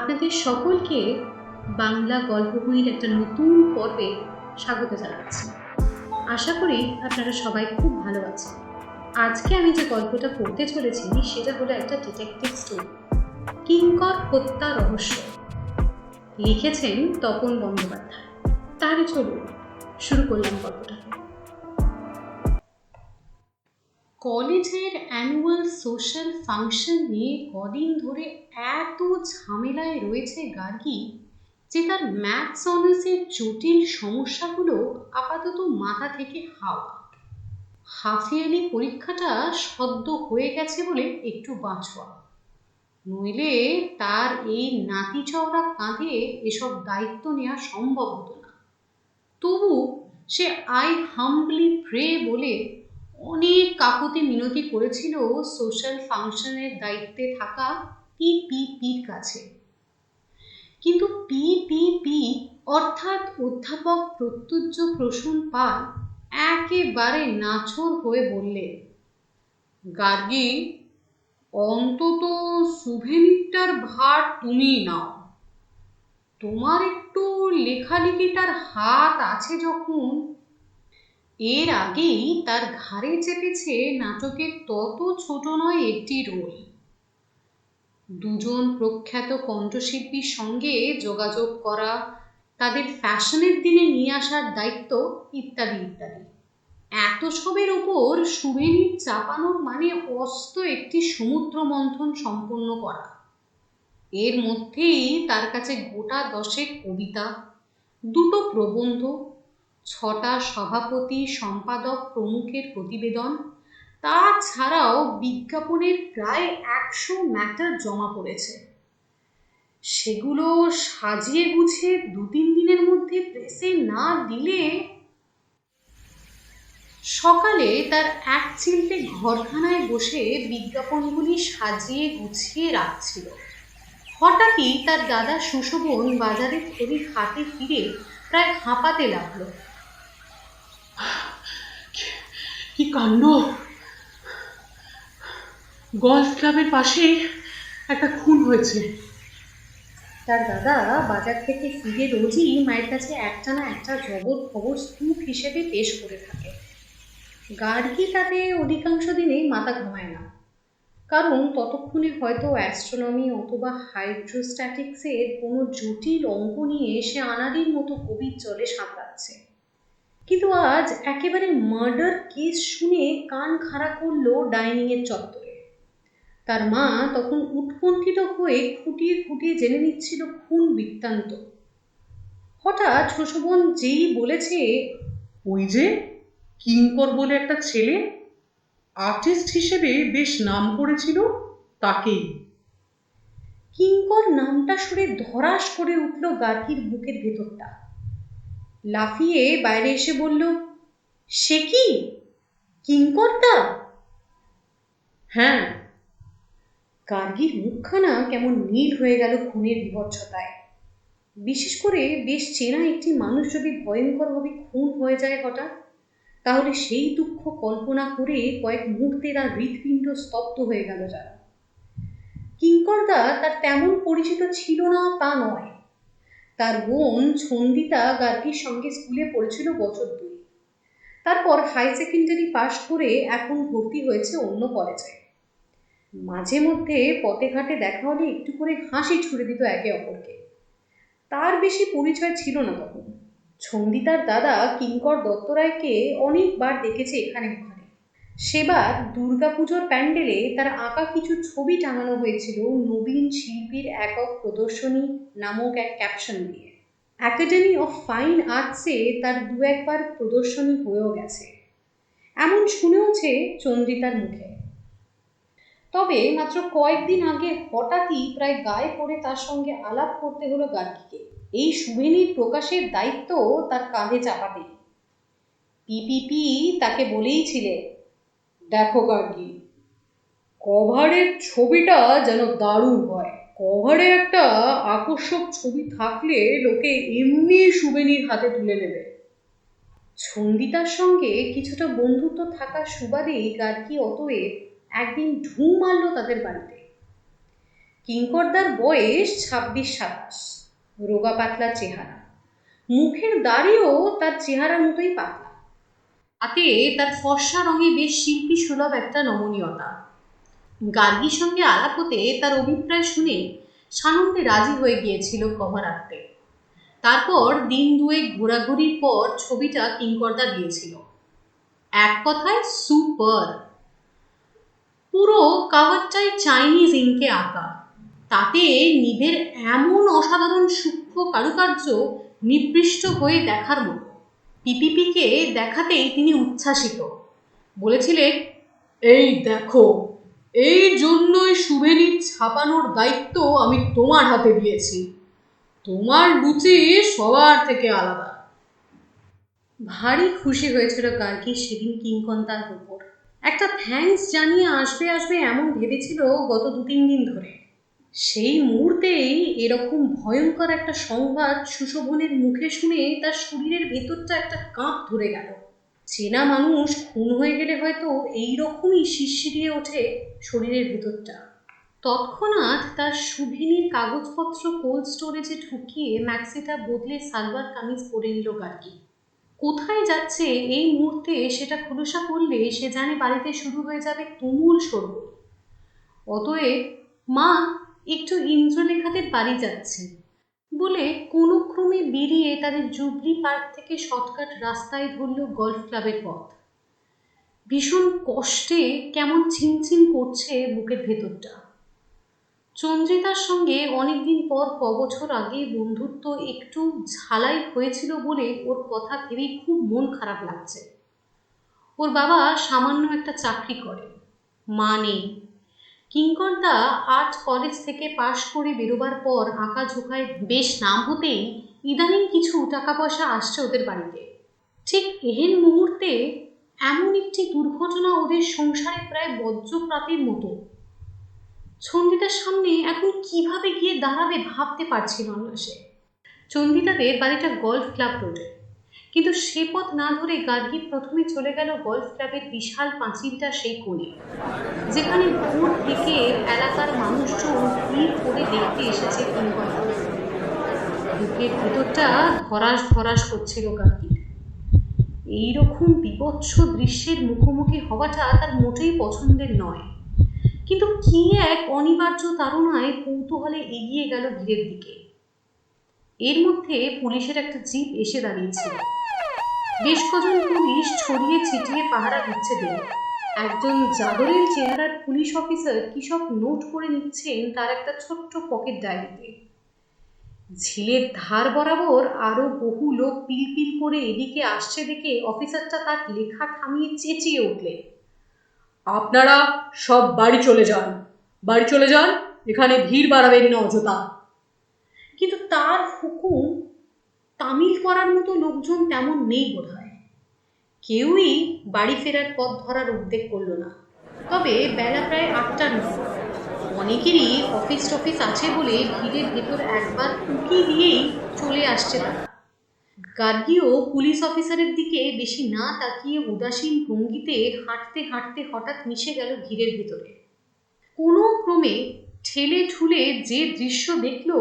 আপনাদের সকলকে বাংলা গল্প বইয়ের একটা নতুন পর্বে স্বাগত জানাচ্ছি। আশা করি আপনারা সবাই খুব ভালো আছেন। আজকে আমি যে গল্পটা পড়তে চলেছি সেটা হলো একটা ডিটেকটিভ স্টোরি, কিঙ্কর হত্যা রহস্য। লিখেছেন তপন বন্দ্যোপাধ্যায়। তাহলে চলুন শুরু করলাম গল্পটাকে। কলেজের অ্যানুয়াল সোশ্যাল ফাংশন নিয়ে কদিন ধরে এত ঝামেলায় রয়েছে গার্গী যে তার ম্যাথস অনার্সের জটিল সমস্যাগুলো আপাতত মাথা থেকে হাওয়া। হাফ ইয়ারলি পরীক্ষাটা সদ্য হয়ে গেছে বলে একটু বাঁচোয়া, নইলে তার এই নাতি চওড়া কাঁধে এসব দায়িত্ব নেওয়া সম্ভব হতো না। তবু সে আই হাম্বলি প্রে বলে অনেক কাকুতি মিনতি করেছিল সোশ্যাল ফাংশনের দায়িত্বে থাকা পিপিপির কাছে। কিন্তু পিপিপি অর্থাৎ অধ্যাপক প্রত্যুজ্য প্রসূন পাল একেবারে নাছোড় হয়ে বললেন, গার্গী, অন্তত সুভেনিরটার ভার তুমি নাও। তোমার একটু লেখালেখিটার হাত আছে যখন। এর আগেই তার ঘাড়ে চেপেছে নাটকের তত ছোট নয় একটি রোল, দুজন প্রখ্যাত কণ্ঠশিল্পীর সঙ্গে যোগাযোগ করা, তাদের ফ্যাশনের দিনে নিয়ে আসার দায়িত্ব ইত্যাদি ইত্যাদি। এত সবের ওপর সুভেনির চাপানোর মানে অস্ত একটি সমুদ্র মন্থন সম্পন্ন করা। এর মধ্যেই তার কাছে গোটা 10 কবিতা, 2টো প্রবন্ধ, 6টা সভাপতি সম্পাদক প্রমুখের প্রতিবেদন, তাছাড়াও বিজ্ঞাপনের প্রায় 100 ম্যাটার জমা পড়েছে। সেগুলো সাজিয়ে গুছিয়ে 2-3 দিনের মধ্যে প্রেসে না দিলে। সকালে তার এক চিলতে ঘরখানায় বসে বিজ্ঞাপনগুলি সাজিয়ে গুছিয়ে রাখছিল। হঠাৎই তার দাদা সুশোভন বাজারে থলি হাতে ফিরে প্রায় হাঁপাতে লাগলো। কি কাণ্ড! গলফ ক্লাবের পাশে একটা খুন হয়েছে। তার দাদা বাজার থেকে ফিরে রোজই মায়ের কাছে একটা না একটা জবর খবর স্তূপ হিসেবে পেশ করে থাকে। গার্গী তাতে অধিকাংশ দিনেই মাথা ঘামায় না, কারণ ততক্ষণে হয়তো অ্যাস্ট্রোনমি অথবা হাইড্রোস্ট্যাটিক্সের কোনো জটিল অঙ্ক নিয়ে সে আনাড়ির মতো গভীর জলে সাঁতরাচ্ছে। কিন্তু আজ একেবারে মার্ডার কেস শুনে কান খাড়া করলো ডাইনিংয়ের চত্বরে। তার মা তখন উৎকণ্ঠিত হয়ে খুঁটিয়ে খুঁটিয়ে জেনে নিচ্ছিল খুন বৃত্তান্ত। হঠাৎ শোষবন যেই বলেছে, ওই যে কিঙ্কর বলে একটা ছেলে, আর্টিস্ট হিসেবে বেশ নাম করেছিল, তাকেই। কিঙ্কর নামটা শুনে ধরাস করে উঠল গার্গীর বুকের ভেতরটা। লাফিয়ে বাইরে এসে বলল, সে কি কিঙ্করদা? হ্যাঁ। গার্গীর মুখখানা কেমন নীল হয়ে গেল খুনের বিভৎসতায়। বিশেষ করে বেশ চেনা একটি মানুষ যদি ভয়ঙ্করভাবে খুন হয়ে যায় হঠাৎ, তাহলে সেই দুঃখ কল্পনা করে কয়েক মুহূর্তে তার হৃৎপিণ্ড স্তব্ধ হয়ে গেল যেন। কিঙ্করদা তার তেমন পরিচিত ছিল না তা নয়। তার বোন ছন্দিতা গার্গীর সঙ্গে স্কুলে পড়েছিল বছর 2। তারপর হাই সেকেন্ডারি পাশ করে এখন ভর্তি হয়েছে অন্য কলেজে। মাঝে মধ্যে পথে ঘাটে দেখা হলে একটু করে হাসি ছুড়ে দিত একে অপরকে। তার বেশি পরিচয় ছিল না তখন। ছন্দিতার দাদা কিঙ্কর দত্তরায়কে অনেকবার দেখেছে এখানে ওখানে। সেবার দুর্গাপুজোর প্যান্ডেলে তার আঁকা কিছু ছবি টাঙানো হয়েছিল নবীন শিল্পীর একক প্রদর্শনী নামক এক ক্যাপশন দিয়ে। অ্যাকাডেমি অফ ফাইন আর্টসে তার 2-1বার প্রদর্শনী হয়েও গেছে, এমন শুনেওছে চন্দ্রিতার মুখে। তবে মাত্র কয়েকদিন আগে হঠাৎই প্রায় গায়ে পড়ে তার সঙ্গে আলাপ করতে হলো গার্গীকে, এই সুভেনির প্রকাশের দায়িত্ব তার কাঁধে চাপাতে। পিপিপি তাকে বলেইছিলে, দেখো গার্গী, কভারের ছবিটা যেন দারুণ হয়। কভারে একটা আকর্ষক ছবি থাকলে লোকে এমনি সুভেনির হাতে তুলে নেবে। ছন্দিতার সঙ্গে কিছুটা বন্ধুত্ব থাকার সুবাদেই গার্গী অতএব একদিন ঢু মারল তাদের বাড়িতে। কিঙ্করদার বয়স 26-27, রোগা পাতলা চেহারা, মুখের দাড়িও তার চেহারার মতোই পাতলা। হাতে তার ফর্সা রঙে বেশ শিল্পী সুলভ একটা নমনীয়তা। গার্গীর সঙ্গে আলাপ হতে তার অভিপ্রায় শুনে সানন্দে রাজি হয়ে গিয়েছিল কভার আঁকতে। তারপর দিন দুয়েক ঘোরাঘুরির পর ছবিটা কিঙ্করদা দিয়েছিল। এক কথায় সুপার। পুরো কাভারটাই চাইনিজ ইঙ্কে আঁকা। তাতে নিবের এমন অসাধারণ সূক্ষ্ম কারুকার্য নিবৃষ্ট হয়ে দেখার মতো। পিপিপিকে দেখাতেই তিনি উচ্ছ্বাসিত। বলেছিলেন, এই দেখো, এই জন্যই সুভেনির ছাপানোর দায়িত্ব আমি তোমার হাতে দিয়েছি। তোমার রুচি সবার থেকে আলাদা। ভারী খুশি হয়েছিল গার্গী সেদিন কিঙ্করদার উপর। একটা থ্যাঙ্কস জানিয়ে আসবে আসবে এমন ভেবেছিল গত 2-3 দিন ধরে। সেই মুহূর্তেই এরকম ভয়ঙ্কর একটা সংবাদ সুশোভনের মুখে শুনে তার শরীরের ভেতরটা একটা কাঁপ ধরে গেল। চেনা মানুষ খুন হয়ে গেলে হয়তো এইরকমই শিরশিরিয়ে ওঠে শরীরের ভেতরটা। তৎক্ষণাৎ তার সুভেনির কাগজপত্র কোল্ড স্টোরেজে ঢুকিয়ে ম্যাক্সিটা বদলে সালোয়ার কামিজ পরে নিল গার্গী। কোথায় যাচ্ছে এই মুহূর্তে সেটা খোলসা করলে সে জানে বাড়িতে শুরু হয়ে যাবে তুমুল শোরগোল। অতএব মা একটু ইন্দ্রলেখাদের বাড়ি যাচ্ছে বলে কোনো ক্রমে বেরিয়ে তাদের জুবলি পার্ক থেকে শর্টকাট রাস্তায় ধরল গলফ ক্লাবের পথ। ভীষণ কষ্টে কেমন ছিনছিন করছে বুকের ভেতরটা। চন্দ্রিতার সঙ্গে অনেকদিন পর কবছর আগে বন্ধুত্ব একটু ঝালাই হয়েছিল বলে ওর কথা ভেবেই খুব মন খারাপ লাগছে। ওর বাবা সামান্য একটা চাকরি করে, মা নেই। কিঙ্করদা আর্ট কলেজ থেকে পাশ করে বেরোবার পর আঁকা ঝোঁকায় বেশ নাম হতেই ইদানিং কিছু টাকা পয়সা আসছে ওদের বাড়িতে। ঠিক এহেন মুহূর্তে এমন একটি দুর্ঘটনা ওদের সংসারে প্রায় বজ্রপ্রাতের মতো। চন্দিতার সামনে এখন কিভাবে গিয়ে দাঁড়াবে ভাবতে পারছিল না সে। চন্দিতাদের বাড়িটা গলফ ক্লাব রোডে, কিন্তু সে পথ না ধরে গার্গী প্রথমে চলে গেল গলফ ক্লাবের বিশাল পাঁচিলটা সেই কোণে, যেখানে ভোর থেকে এলাকার মানুষজন ভিড় করে দেখতে এসেছে কিঙ্করদা। বুকের ভেতরটা ধরাস ধরাস করছিল গার্গীর। এইরকম বিভৎস দৃশ্যের মুখোমুখি হওয়াটা তার মোটেই পছন্দের নয়, কিন্তু কি এক অনিবার্য তাড়নায় কৌতূহলে এগিয়ে গেল ভিড়ের দিকে। এর মধ্যে পুলিশের একটা জিপ এসে দাঁড়িয়েছিল। বেশ কজন পুলিশ ছড়িয়ে ছিটিয়ে পাহারা দিচ্ছে দেবে। একজন জাদরের চেহারার পুলিশ অফিসার কি সব নোট করে নিচ্ছেন তার একটা ছোট্ট পকেট ডায়েরিতে। ঝিলের ধার বরাবর আরো বহু লোক পিলপিল করে এদিকে আসছে দেখে অফিসারটা তার লেখা থামিয়ে চেঁচিয়ে উঠলেন, আপনারা সব বাড়ি চলে যান, বাড়ি চলে যান, এখানে ভিড় বাড়াবেন না অযথা। কিন্তু তার হুকুম তামিল করার মতো লোকজন তেমন নেই বোধহয়। কেউই বাড়ি ফেরার পথ ধরার উদ্যোগ করল না। তবে বেলা প্রায় 8টার মতো। অনেকেরই অফিস টফিস আছে বলে ভিড়ের ভেতর একবার উঁকি দিয়েই চলে আসছে তারা। গার্গীও পুলিশ অফিসারের দিকে বেশি না তাকিয়ে উদাসীন ভঙ্গিতে হাঁটতে হাঁটতে হঠাৎ মিশে গেল ভিড়ের ভিতরে। কোনো ক্রমে ঠেলে ঠুলে যে দৃশ্য দেখল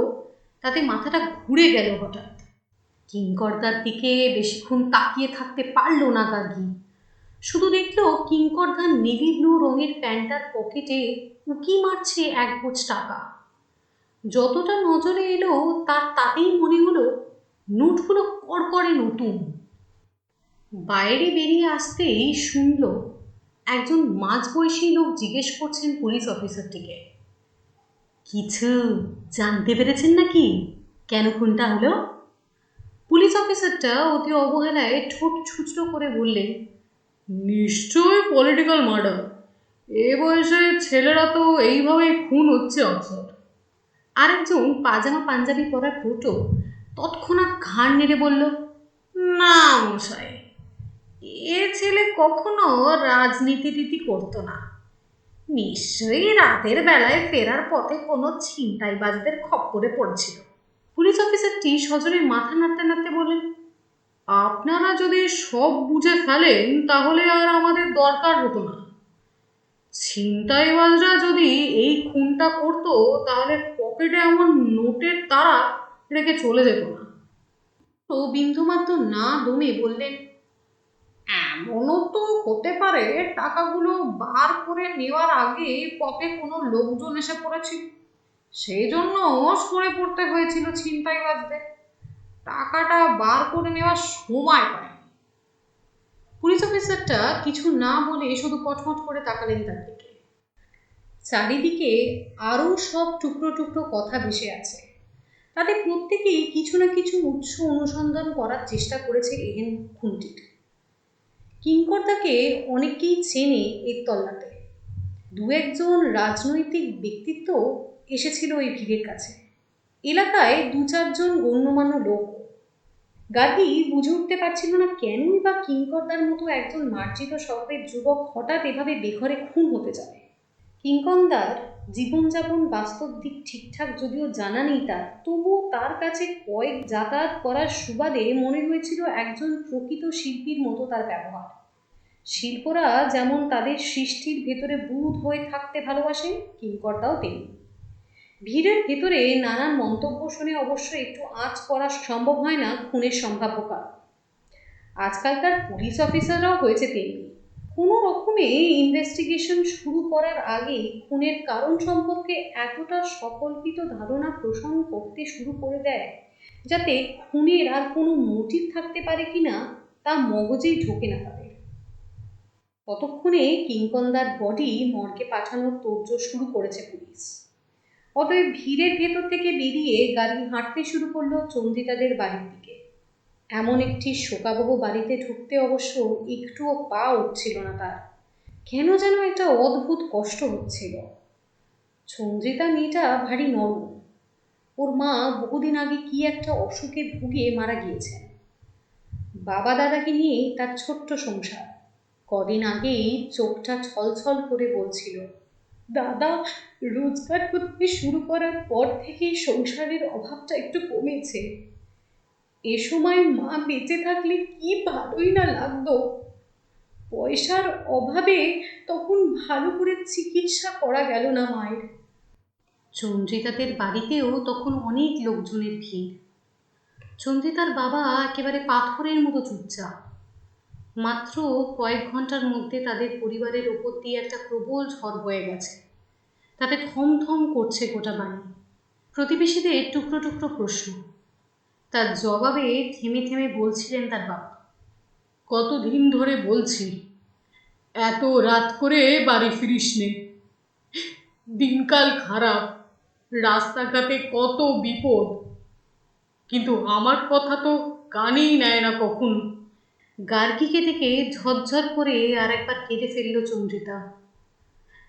তাতে মাথাটা ঘুরে গেল হঠাৎ। কিঙ্করদার দিকে বেশিক্ষণ তাকিয়ে থাকতে পারল না গার্গী। শুধু দেখল কিঙ্করদার নেভি ব্লু রঙের প্যান্টার পকেটে উকি মারছে এক বোঝ টাকা। যতটা নজরে এলো তাতেই মনে হলো নোটগুলো কড়কড়ে নতুন। বাইরে বেরিয়ে আসতেই শুনল একজন মাঝবয়সী লোক জিজ্ঞেস করছেন পুলিশ অফিসারটিকে, কিছু জানতে পেরেছেন নাকি কেন খুনটা হলো? পুলিশ অফিসারটা অতি অবহেলায় ঠোঁট ছুঁচড়ো করে বললেন, নিশ্চয়ই পলিটিক্যাল মার্ডার। এ বয়সে ছেলেরা তো এইভাবেই খুন হচ্ছে অবসর। আরেকজন পাজামা পাঞ্জাবি পরা টোটো তৎক্ষণাৎ ঘাড় নেড়ে বলল, না মশাই, এ ছেলে কখনো রাজনীতি করতো না। নিশ্চয়ই রাতের বেলায় ফেরার পথে কোনো ছিনতাইবাজদের খপ্পরে পড়েছিল। পুলিশ অফিসারটি সজোরে মাথা নাড়তে নাড়তে বললেন, আপনারা যদি সব বুঝে ফেলেন তাহলে আর আমাদের দরকার হতো না। ছিনতাইবাজরা যদি এই খুনটা করতো তাহলে পকেটে এমন নোটের তারা রেখে চলে যেত না। তো বিন্দুমাত্র না দমে বললেন, এমনও তো হতে পারে টাকাগুলো বার করে নেওয়ার আগে পথে কোনো লোকজন এসে পড়েছিল, সেই জন্য সরে পড়তে হয়েছিল ছিনতাইবাজদের, টাকাটা বার করে নেওয়ার সময় পায়নি। পুলিশ অফিসারটা কিছু না বলে শুধু কটমট করে তাকালেন তার দিকে। চারিদিকে আরও সব টুকরো টুকরো কথা ভেসে আছে, তাদের প্রত্যেকেই কিছু না কিছু উৎস অনুসন্ধান করার চেষ্টা করেছে এহেন খুনটির। কিঙ্করদাকে অনেকেই চেনে এর তল্লাটে, দু একজন রাজনৈতিক ব্যক্তিত্ব এসেছিল ওই ভিড়ের কাছে, এলাকায় দু চারজন গণ্যমান্য লোক। গার্গী বুঝে উঠতে পারছিল না কেনই বা কিঙ্করদার মতো একজন মার্জিত স্বভাবের যুবক হঠাৎ এভাবে বেঘরে খুন হতে যাবে। কিঙ্করদার জীবনযাপন বাস্তব দিক ঠিকঠাক যদিও জানা নেই তার, তবুও তার কাছে কয়েক যাতায়াত করার সুবাদে মনে হয়েছিল একজন প্রকৃত শিল্পীর মতো তার ব্যবহার। শিল্পরা যেমন তাদের সৃষ্টির ভেতরে বুঁদ হয়ে থাকতে ভালোবাসে, কিঙ্করদাও তেমনি। ভিড়ের ভেতরে নানান মন্তব্য শুনে অবশ্য একটু আঁচ করা সম্ভব হয় না খুনের সম্ভাব্য কারণ। আজকালকার পুলিশ অফিসাররাও হয়েছে তেমনি, কোনো রকমে ইনভেস্টিগেশন শুরু করার আগে খুনের কারণ সম্পর্কে এতটা সকল্পিত ধারণা পোষণ করতে শুরু করে দেয় যাতে খুনের আর কোনো মোটিভ থাকতে পারে কিনা তা মগজেই ঢোকে না তাদের। ততক্ষণে কিঙ্করদার বডি মর্গে পাঠানোর তোড়জোড় শুরু করেছে পুলিশ। অতএব ভিড়ের ভেতর থেকে বেরিয়ে গাড়ি হাঁটতে শুরু করলো চন্দ্রিতাদের বাড়ির দিকে। এমন একটি শোকাবহ বাড়িতে ঢুকতে অবশ্য একটুও পা উঠছিল না তার, কেন যেন একটা অদ্ভুত কষ্ট হচ্ছিল। চন্দ্রিতা মেয়েটা ভারী নরম, ওর মা বহুদিন আগে কি একটা অসুখে ভুগে মারা গিয়েছেন। বাবা দাদাকে নিয়ে তার ছোট্ট সংসার। কদিন আগেই চোখটা ছলছল করে বলছিল, দাদা রোজগার করতে শুরু করার পর থেকেই সংসারের অভাবটা একটু কমেছে। এ সময় মা বেঁচে থাকলে কি ভালোই না লাগতো, পয়সার অভাবে তখন ভালো করে চিকিৎসা করা গেল না মায়ের। চন্দ্রিতাদের বাড়িতেও তখন অনেক লোকজনের ভিড়। চন্দ্রিতার বাবা একেবারে পাথরের মতো চুপচাপ। মাত্র কয়েক ঘন্টার মধ্যে তাদের পরিবারের ওপর দিয়ে একটা প্রবল ঝড় বয়ে গেছে, তাতে থমথম করছে গোটা বাড়ি। প্রতিবেশীদের টুকরো টুকরো প্রশ্ন, তার জবাবে থেমে থেমে বলছিলেন তার বাবা, কতদিন ধরে বলছি এত রাত করে বাড়ি ফিরিস নে, দিনকাল খারাপ, রাস্তাঘাটে কত বিপদ, কিন্তু আমার কথা তো কানেই নেয় না কখনো। গার্গীকে দেখে ঝরঝর করে আর একবার কেঁদে ফেলল চন্দ্রিতা।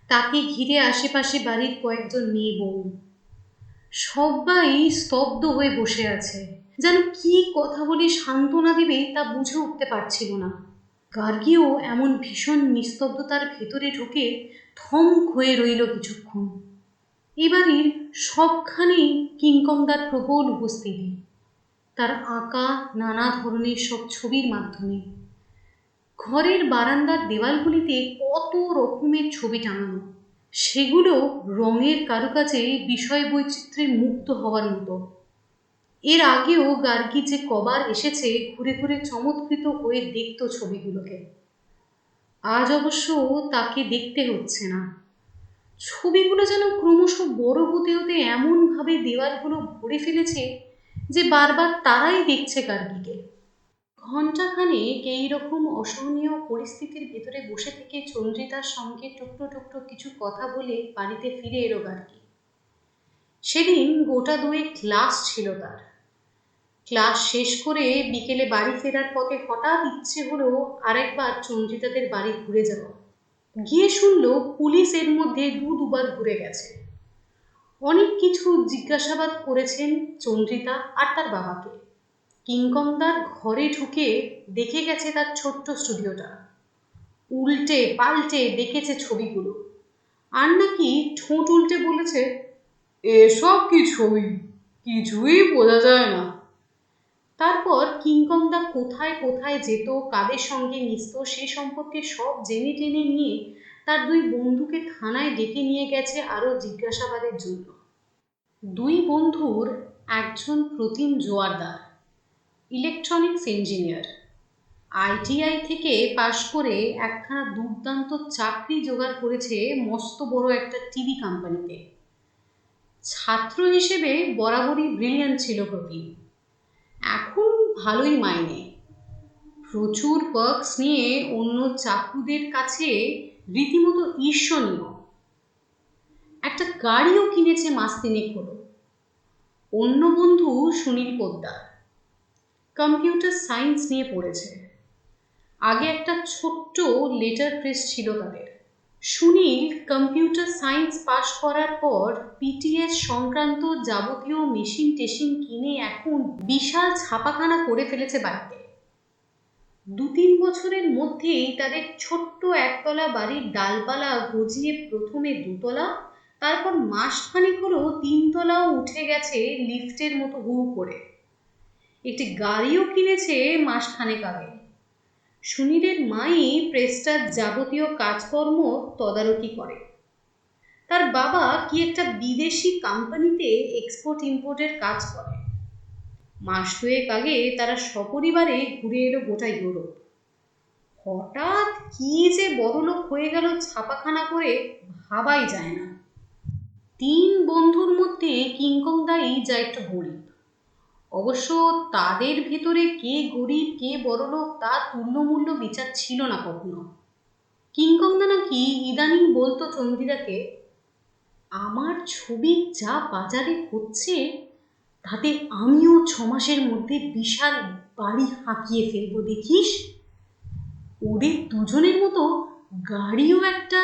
তাকে ঘিরে আশেপাশে বাড়ির কয়েকজন মেয়ে বউ, সবাই স্তব্ধ হয়ে বসে আছে, যেন কি কথা বলে সান্ত্বনা দেবে তা বুঝে উঠতে পারছিল না। গার্গীও এমন ভীষণ নিস্তব্ধতার ভেতরে ঢুকে থম হয়ে রইল কিছুক্ষণ। এবাড়ির সবখানেই কিঙ্করদার প্রবল উপস্থিতি, তার আঁকা নানা ধরনের সব ছবির মাধ্যমে। ঘরের বারান্দার দেওয়ালগুলিতে কত রকমের ছবি টাঙানো, সেগুলো রঙের কারুকাজে বিষয় বৈচিত্র্যে মুগ্ধ হওয়ার মতো। এর আগেও গার্গী যে কবার এসেছে ঘুরে ঘুরে চমৎকৃত হয়ে দেখত ছবিগুলোকে, আজ অবশ্য তাকে দেখতে হচ্ছে না। ছবিগুলো যেন ক্রমশ বড় হতে হতে এমনভাবে দেওয়ালগুলো ভরে ফেলেছে যে বারবার তারাই দেখছে গার্গীকে। ঘণ্টাখানেক এইরকম অসহনীয় পরিস্থিতির ভেতরে বসে থেকে চন্দ্রিতার সঙ্গে টুকরো টুকরো কিছু কথা বলে বাড়িতে ফিরে এলো গার্গী। সেদিন গোটা দুয়েক ক্লাস ছিল তার। ক্লাস শেষ করে বিকেলে বাড়ি ফেরার পথে হঠাৎ ইচ্ছে হলো আরেকবার চন্দ্রিতাদের বাড়ি ঘুরে যাওয়া। গিয়ে শুনল পুলিশ এর মধ্যে দুবার ঘুরে গেছে। অনেক কিছু জিজ্ঞাসাবাদ করেছেন চন্দ্রিতা আর তার বাবাকে। কিঙ্করদার ঘরে ঢুকে দেখে গেছে তার ছোট্ট স্টুডিওটা, উল্টে পাল্টে দেখেছে ছবিগুলো, আর নাকি ঠোঁট উল্টে বলেছে, এসব কি ছবি, কিছুই বোঝা যায় না। তারপর কিঙ্করদা কোথায় কোথায় যেত, কাদের সঙ্গে মিশত, সে সম্পর্কে সব জেনে টেনে নিয়ে তার দুই বন্ধুকে থানায় ডেকে নিয়ে গেছে আরও জিজ্ঞাসাবাদের জন্য। দুই বন্ধুর একজন প্রতিম জোয়ারদার, ইলেকট্রনিক্স ইঞ্জিনিয়ার, ITI থেকে পাশ করে একখানা দুর্দান্ত চাকরি জোগাড় করেছে মস্ত বড় একটা টিভি কোম্পানিতে। ছাত্র হিসেবে বরাবরই ব্রিলিয়ান্ট ছিল প্রতিম। এখন ভালোই মাইনে, প্রচুর পার্কস নিয়ে অন্য চাকুদের কাছে রীতিমতো ঈর্ষণীয়। একটা গাড়িও কিনেছে মাস তিনেক হলো। অন্য বন্ধু সুনীল পোদ্দার, কম্পিউটার সায়েন্স নিয়ে পড়েছে। আগে একটা ছোট্ট লেটার প্রেস ছিল তাদের। সুনীল কম্পিউটার সায়েন্স পাশ করার পর PTS সংক্রান্ত যাবতীয় মেশিন টেশিন কিনে এখন বিশাল ছাপাখানা করে ফেলেছে বাড়িতে। 2-3 বছরের মধ্যেই তাদের ছোট্ট একতলা বাড়ির ডালপালা গজিয়ে প্রথমে 2 তলা, তারপর মাসখানেক হলো 3 তলাও উঠে গেছে লিফটের মতো হু করে। একটি গাড়িও কিনেছে মাসখানেক আগে। সুনীলের মাই প্রেসটার যাবতীয় কাজকর্ম তদারকি করে। তার বাবা কি একটা বিদেশি কোম্পানিতে এক্সপোর্ট ইম্পোর্টের কাজ করে। মাস 2 আগে তারা সপরিবারে ঘুরে এলো গোটা ইউরোপ। হঠাৎ কি যে বড়লোক হয়ে গেল ছাপাখানা করে, ভাবাই যায় না। 3 বন্ধুর মধ্যে কিংকং দাই যা একটু গরিব। অবশ্য তাদের ভেতরে কে গরিব কে বড়লোক তা তুল্যমূল্য বিচার ছিল না কখনো। কিংকংদা নাকি ইদানিং বলতো চন্দিদাকে, আমার ছবি যা বাজারে হচ্ছে তাতে আমিও 6 মাসের মধ্যে বিশাল বাড়ি হাঁকিয়ে ফেলবো, দেখিস। ওদের দুজনের মতো গাড়িও একটা।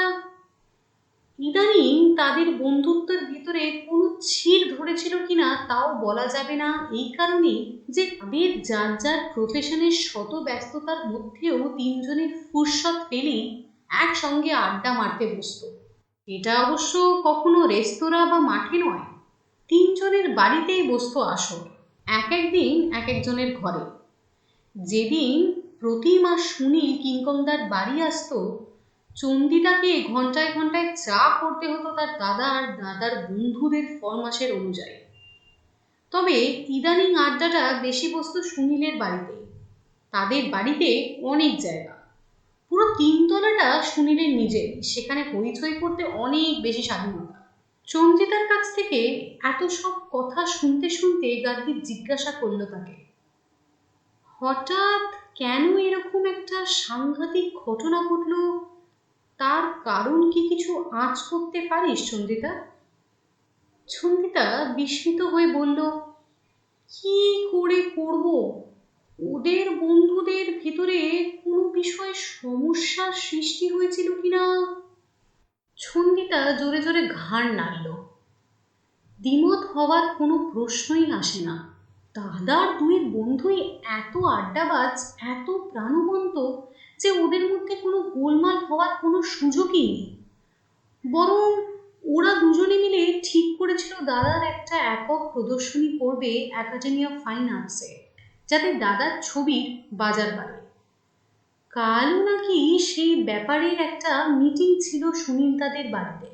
ইদানিং তাদের বন্ধুত্বের ভিতরে কোনো ছিড় ধরেছিল কিনা তাও বলা যাবে না, এই কারণেই যে তাদের যার যার প্রফেশনের শত ব্যস্ততার মধ্যেও 3 জনের ফুরসত পেলেই একসঙ্গে আড্ডা মারতে বসত। এটা অবশ্য কখনো রেস্তোরাঁ বা মাঠে নয়, 3 জনের বাড়িতেই বসতো আসর, এক একদিন এক একজনের ঘরে। যেদিন প্রতি মাস সুনীল কিংকংদার বাড়ি আসতো, চন্দিদাকে ঘন্টায় ঘন্টায় চা করতে হতো তার দাদা আর দাদার বন্ধুদের ফরমাসের অনুযায়ী। তবে ইদানিং আড্ডাটা বেশি বসতো সুনীলের বাড়িতেই। তাদের বাড়িতে অনেক জায়গা, পুরো 3 তলাটা সুনীলের নিজের, সেখানে হইচই করতে অনেক বেশি স্বাধীনতা। চন্দিদার কাছ থেকে এত সব কথা শুনতে শুনতে গার্গী জিজ্ঞাসা করলো তাকে, হঠাৎ কেন এরকম একটা সাংঘাতিক ঘটনা ঘটলো, তার কারণ কি কিছু আঁচ করতে পারিস চন্দিতা? চন্দিতা বিস্মিত হয়ে বলল, কি করে করব? ওদের বন্ধুদের ভিতরে কোনো বিষয়ে সমস্যার সৃষ্টি হয়েছিল কিনা। চন্দিতা জোরে জোরে ঘাড় নাড়ল। দ্বিমত হওয়ার কোনো প্রশ্নই আসে না। দাদার দুই বন্ধুই এত আড্ডাবাজ, এত প্রাণবন্ত যে ওদের মধ্যে কোনো গোলমাল হওয়ার কোনো সুযোগই নেই। বরং ওরা দুজনে মিলে ঠিক করেছিল দাদার একটা একক প্রদর্শনী করবে একাডেমি অফ ফাইন আর্টসে, যাতে দাদার ছবির বাজার বাড়ে। কালও নাকি সেই ব্যাপারের একটা মিটিং ছিল সুনীল দাদের বাড়িতে।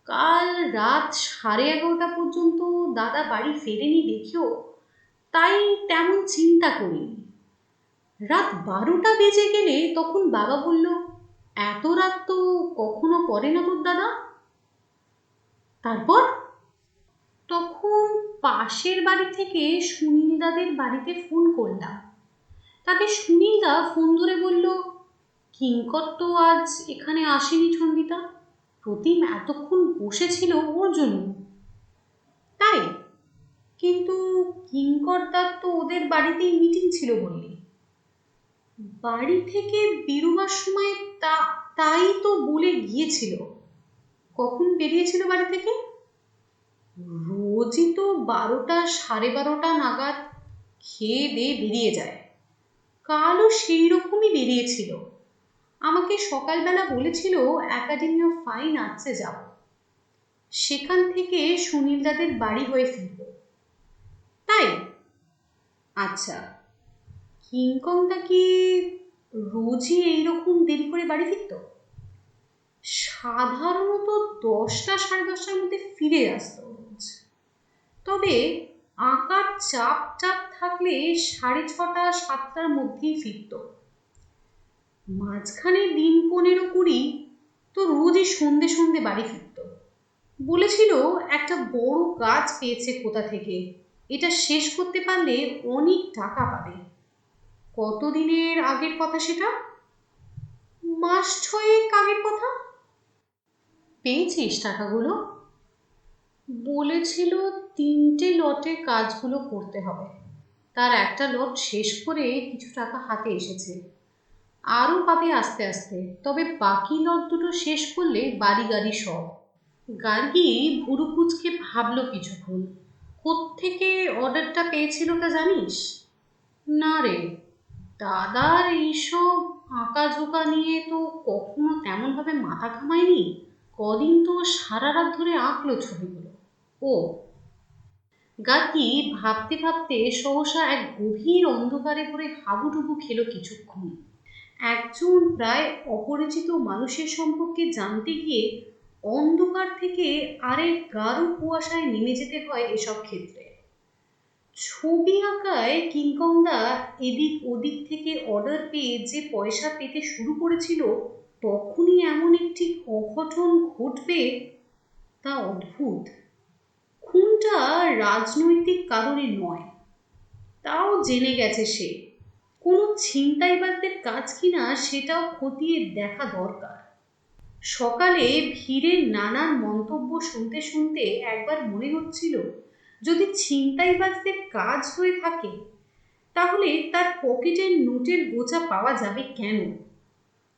কাল রাত 11:30 পর্যন্ত দাদা বাড়ি ফেরেনি দেখেও তাই তেমন চিন্তা করিনি। রাত 12টা বেজে গেলে তখন বাবা বলল, এত রাত তো কখনো করে না তোর দাদা। তারপর তখন পাশের বাড়ি থেকে সুনীল দাদের বাড়িতে ফোন করলাম। তাতে সুনীলদা ফোন ধরে বলল, কিঙ্কর তো আজ এখানে আসেনি চন্দিতা, প্রতিম এতক্ষণ বসেছিল ওর জন্য। তাই? কিন্তু কিঙ্করদার তো ওদের বাড়িতেই মিটিং ছিল বললি। বাড়ি থেকে বেরোবার সময় তাই তো বলে গিয়েছিল। কখন বেরিয়েছিল বাড়ি থেকে? রোজই তো 12টা 12:30 নাগাদ খেয়ে দিয়ে বেরিয়ে যায়। কালও সেই রকমই বেরিয়েছিল। আমাকে সকালবেলা বলেছিল একাডেমি অফ ফাইন আর্টসে যাব, সেখান থেকে সুনীল দাদের বাড়ি হয়ে ফিরব। তাই? আচ্ছা, কিংকংটা কি রোজই এইরকম দেরি করে বাড়ি ফিরত? সাধারণত 10টা সাড়ে 10টার মধ্যে ফিরে আসতো রোজ। তবে আঁকার চাপ থাকলে 6:30 7টার মধ্যেই ফিরত। মাঝখানে দিন 15-20 তো রোজই সন্ধে সন্ধে বাড়ি ফিরত। বলেছিল একটা বড় কাজ পেয়েছে কোথা থেকে, এটা শেষ করতে পারলে অনেক টাকা পাবে। কতদিনের আগের কথা সেটা? মাস 6 আগের কথা। পেয়েছিস টাকাগুলো? বলেছিল 3টে লটে কাজগুলো করতে হবে। তার একটা লট শেষ করে কিছু টাকা হাতে এসেছে, আরও পাবে আস্তে আস্তে। তবে বাকি লট দুটো শেষ করলে বাড়ি গাড়ি সব। গার্গী ভুরু কুঁচকে ভাবলো কিছুক্ষণ। কোত্থেকে অর্ডারটা পেয়েছিল তা জানিস? না রে, দাদার এইসব আঁকাঝোঁকা নিয়ে তো কখনো তেমনভাবে মাথা ঘামায়নি। কদিন তো সারা রাত ধরে আঁকলো ছবিগুলো। ও। গার্গী ভাবতে ভাবতে সহসা এক গভীর অন্ধকারে পড়ে হাবুডুবু খেলো কিছুক্ষণ। একজন প্রায় অপরিচিত মানুষের সম্পর্কে জানতে গিয়ে অন্ধকার থেকে আরেক গাঢ় কুয়াশায় নেমে যেতে হয় এসব ক্ষেত্রে। ছবি আঁকায় কিংকংদা এদিক ওদিক থেকে অর্ডার পেয়ে যে পয়সা পেতে শুরু করেছিল, তখনই এমন একটি অঘটন ঘটবে তা অদ্ভুত। খুনটা রাজনৈতিক কারণে নয়, তাও জেনে গেছে সে। কোনো ছিনতাইবাজদের কাজ কিনা সেটাও খতিয়ে দেখা দরকার। সকালে ভিড়ের নানান মন্তব্য শুনতে শুনতে একবার মনে হচ্ছিল, যদি ছিনতাইবাজদের কাজ হয়ে থাকে তাহলে তার পকেটের নোটের বোঝা পাওয়া যাবে কেন?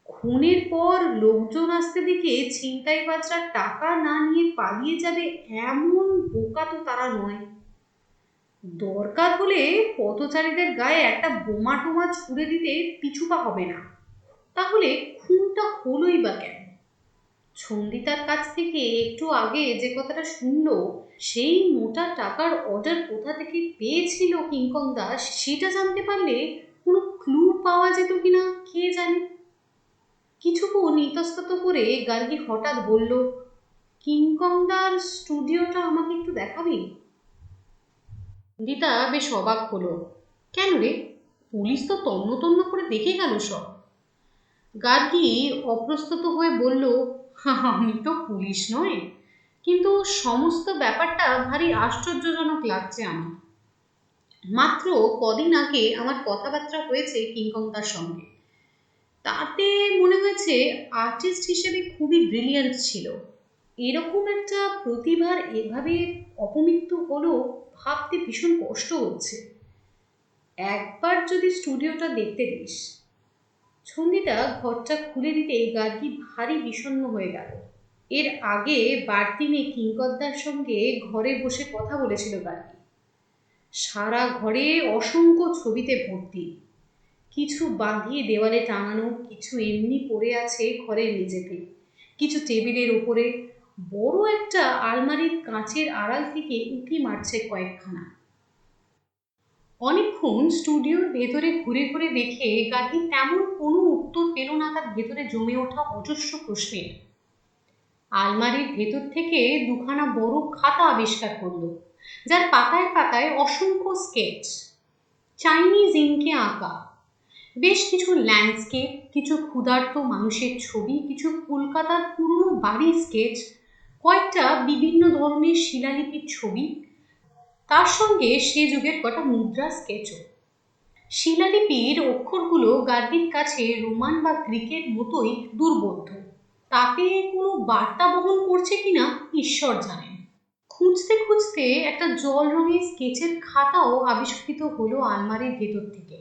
খুনের পর লোকজন আসতে দেখে ছিনতাইবাজরা টাকা না নিয়ে পালিয়ে যাবে এমন বোকা তো তারা নয়। দরকার হলে পথচারীদের গায়ে একটা বোমা টোমা ছুড়ে দিতে পিছুপা হবে না। তাহলে খুনটা হলোই বা কেন? ছন্দিতার কাছ থেকে একটু আগে যে কথাটা শুনলো, সেই মোটা টাকার অর্ডার কোথা থেকে পেয়েছিল কিংকং দাস, সেটা জানতে পারলে কোনো ক্লু পাওয়া যেত কিনা কে জানে। কিছুক্ষণ ইতস্তত করে গার্গী হঠাৎ বলল, কিংকংদার স্টুডিওটা আমাকে একটু দেখাবি? দিতা বেশ অবাক হলো। কেন রে, পুলিশ তো তন্ন তন্ন করে দেখে গেল সব। গার্গী অপ্রস্তুত হয়ে বলল, আমি তো পুলিশ নয়, কিন্তু সমস্ত ব্যাপারটা ভারী আশ্চর্যজনক লাগছে আমার। মাত্র কদিন আগে আমার কথাবার্তা হয়েছে কিংকংদার সঙ্গে, তাতে মনে হয়েছে আর্টিস্ট হিসেবে খুবই ব্রিলিয়ান্ট ছিল। এরকম একটা প্রতিভার এভাবে অপমৃত্যু হলো ভাবতে ভীষণ কষ্ট হচ্ছে। একবার যদি স্টুডিওটা দেখতে দিস। ছন্দিতা ঘরটা খুলে দিতে গার্গী ভারী বিষণ্ণ হয়ে গেল। এর আগে বারদিনে কিংকর্দার সঙ্গে ঘরে বসে কথা বলেছিল গার্গী। সারা ঘরে অসংখ্য ছবিতে ভর্তি, কিছু বাঁধিয়ে দেওয়ালে টাঙানো, কিছু এমনি পড়ে আছে ঘরের মেঝেতে, কিছু টেবিলের ওপরে। বড় একটা আলমারির কাঁচের আড়াল থেকে উঁকি মারছে কয়েকখানা। অনেকক্ষণ স্টুডিওর ভেতরে ঘুরে ঘুরে দেখে গার্গী তেমন কোনো উত্তর পেল না তার ভেতরে জমে ওঠা অজস্র প্রশ্নের। আলমারির ভেতর থেকে দুখানা বড় খাতা আবিষ্কার করলো, যার পাতায় পাতায় অসংখ্য স্কেচ, চাইনিজ ইঙ্কে আঁকা। বেশ কিছু ল্যান্ডস্কেপ, কিছু ক্ষুধার্ত মানুষের ছবি, কিছু কলকাতার পুরনো বাড়ির স্কেচ, কয়েকটা বিভিন্ন ধরনের শিলালিপির ছবি, তার সঙ্গে সে যুগের কটা মুদ্রা স্কেচও। শিলালিপির অক্ষরগুলো গার্গীর কাছে রোমান বা গ্রিকের মতোই দুর্বোধ্য। তাতে কোনো বার্তা বহন করছে কিনা ঈশ্বর জানেন। খুঁজতে খুঁজতে একটা জল রঙের স্কেচের খাতাও আবিষ্কৃত হলো আলমারির ভেতর থেকে।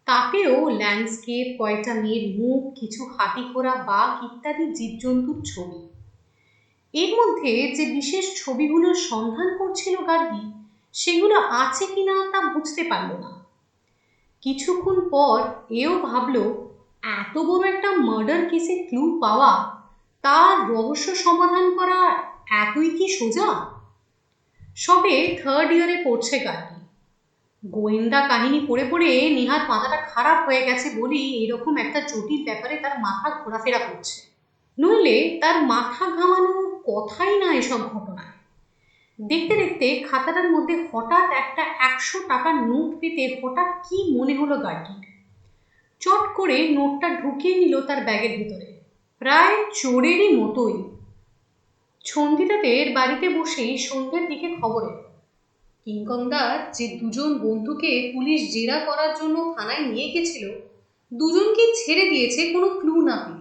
তাতেও ল্যান্ডস্কেপ, কয়েকটা মেয়ের মুখ, কিছু হাতি ঘোড়া বাঘ ইত্যাদি জীবজন্তুর ছবি। এর মধ্যে যে বিশেষ ছবিগুলোর সন্ধান করছিল গার্গী, সেগুলো আছে কিনা তা বুঝতে পারল না। কিছুক্ষণ পর এও ভাবল, এত বড় একটা মার্ডার কেসে ক্লু পাওয়া, তার রহস্য সমাধান করা এতই কি সোজা? সবে 3rd ইয়ারে পড়ছে গার্গী। গোয়েন্দা কাহিনী পড়ে পড়ে নেহাত মাথাটা খারাপ হয়ে গেছে বলেই এরকম একটা জটিল ব্যাপারে তার মাথা ঘোরাফেরা করছে। নইলে তার মাথা ঘামানোর কথাই না এসব ঘটনায়। দেখতে দেখতে খাতাটার মধ্যে হঠাৎ একটা 100 টাকার নোট পেতে হঠাৎ কি মনে হলো গার্গীর। চট করে নোটটা ঢুকিয়ে নিল তার ব্যাগের ভিতরে, প্রায় চোরেরই মতোই। ছন্দিতাদের বাড়িতে বসেই সন্ধ্যের দিকে খবর এলো কিংকংদার যে দুজন বন্ধুকে পুলিশ জেরা করার জন্য থানায় নিয়ে গেছিল, দুজনকে ছেড়ে দিয়েছে কোনো ক্লু না পেয়ে।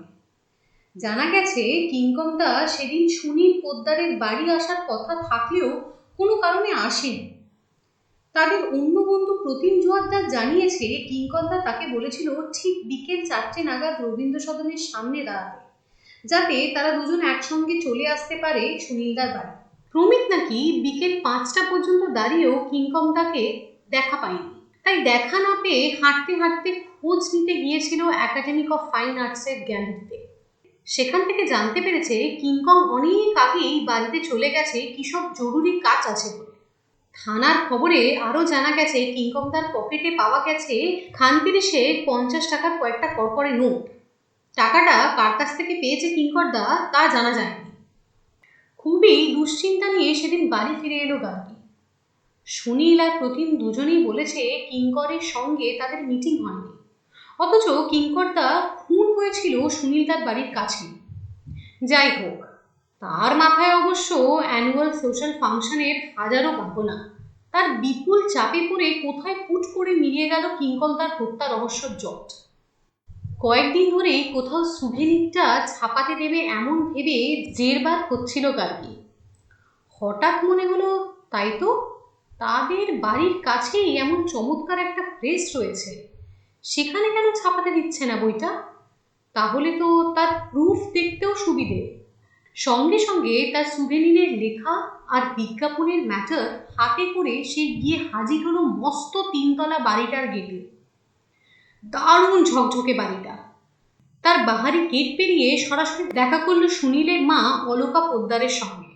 জানা গেছে কিংকংদা সেদিন সুনীল পোদ্দারের বাড়ি আসার কথা থাকলেও কোনো কারণে আসেনি। তাদের অন্য বন্ধু প্রতিম জোয়ারদার জানিয়েছে কিংকংদা তাকে বলেছিল ঠিক বিকেল 4টে নাগাদ রবীন্দ্র সদনের সামনে দাঁড়াতে, যাতে তারা দুজন একসঙ্গে চলে আসতে পারে সুনীলদার বাড়ি। প্রমিত নাকি বিকেল 5টা পর্যন্ত দাঁড়িয়েও কিংকংদাকে দেখা পায়নি, তাই দেখা না পেয়ে হাঁটতে হাঁটতে খোঁজ নিতে গিয়েছিল একাডেমিক অফ ফাইন আর্টসের গ্যালারিতে। সেখান থেকে জানতে পেরেছে কিংকং অনেক আগেই বাড়িতে চলে গেছে কি সব জরুরি কাজ আছে বলে। থানার খবরে আরও জানা গেছে কিংকংদার পকেটে পাওয়া গেছে খানতিরিশে 50 টাকার কয়েকটা করকরে নোট। টাকাটা কার কাছ থেকে পেয়েছে কিংকরদা তা জানা যায়নি। খুবই দুশ্চিন্তা নিয়ে সেদিন বাড়ি ফিরে এলো গার্গী। সুনীল আর প্রতিম দুজনেই বলেছে কিঙ্করের সঙ্গে তাদের মিটিং হয়নি, অথচ কিঙ্করদা খুন হয়েছিল সুনীলদার বাড়ির কাছে। যাই হোক, তার মাথায় অবশ্য অ্যানুয়াল সোশ্যাল ফাংশনের হাজারো ভাবনা। তার বিপুল চাপে পড়ে কোথায় পুট করে মিলিয়ে গেল কিঙ্করদার হত্যা রহস্য জট। কয়েকদিন ধরে কোথাও সুভেনিরটা ছাপাতে দেবে এমন ভেবে জেরবার হচ্ছিল গার্গী। হঠাৎ মনে হলো, তাই তো, তাদের বাড়ির কাছেই এমন চমৎকার একটা প্রেস রয়েছে, সেখানে কেন ছাপাতে দিচ্ছে না বইটা? তাহলে তো তার প্রুফ দেখতেও সুবিধে। সঙ্গে সঙ্গে তার সুভেনিরের লেখা আর বিজ্ঞাপনের ম্যাটার হাতে করে সে গিয়ে হাজির হলো মস্ত 3তলা বাড়িটার গেটে। দারুণ ঝকঝকে বাড়িটা। তার বাহারি গেট পেরিয়ে সরাসরি দেখা করলো সুনীলের মা অলকা পোদ্দারের সঙ্গে।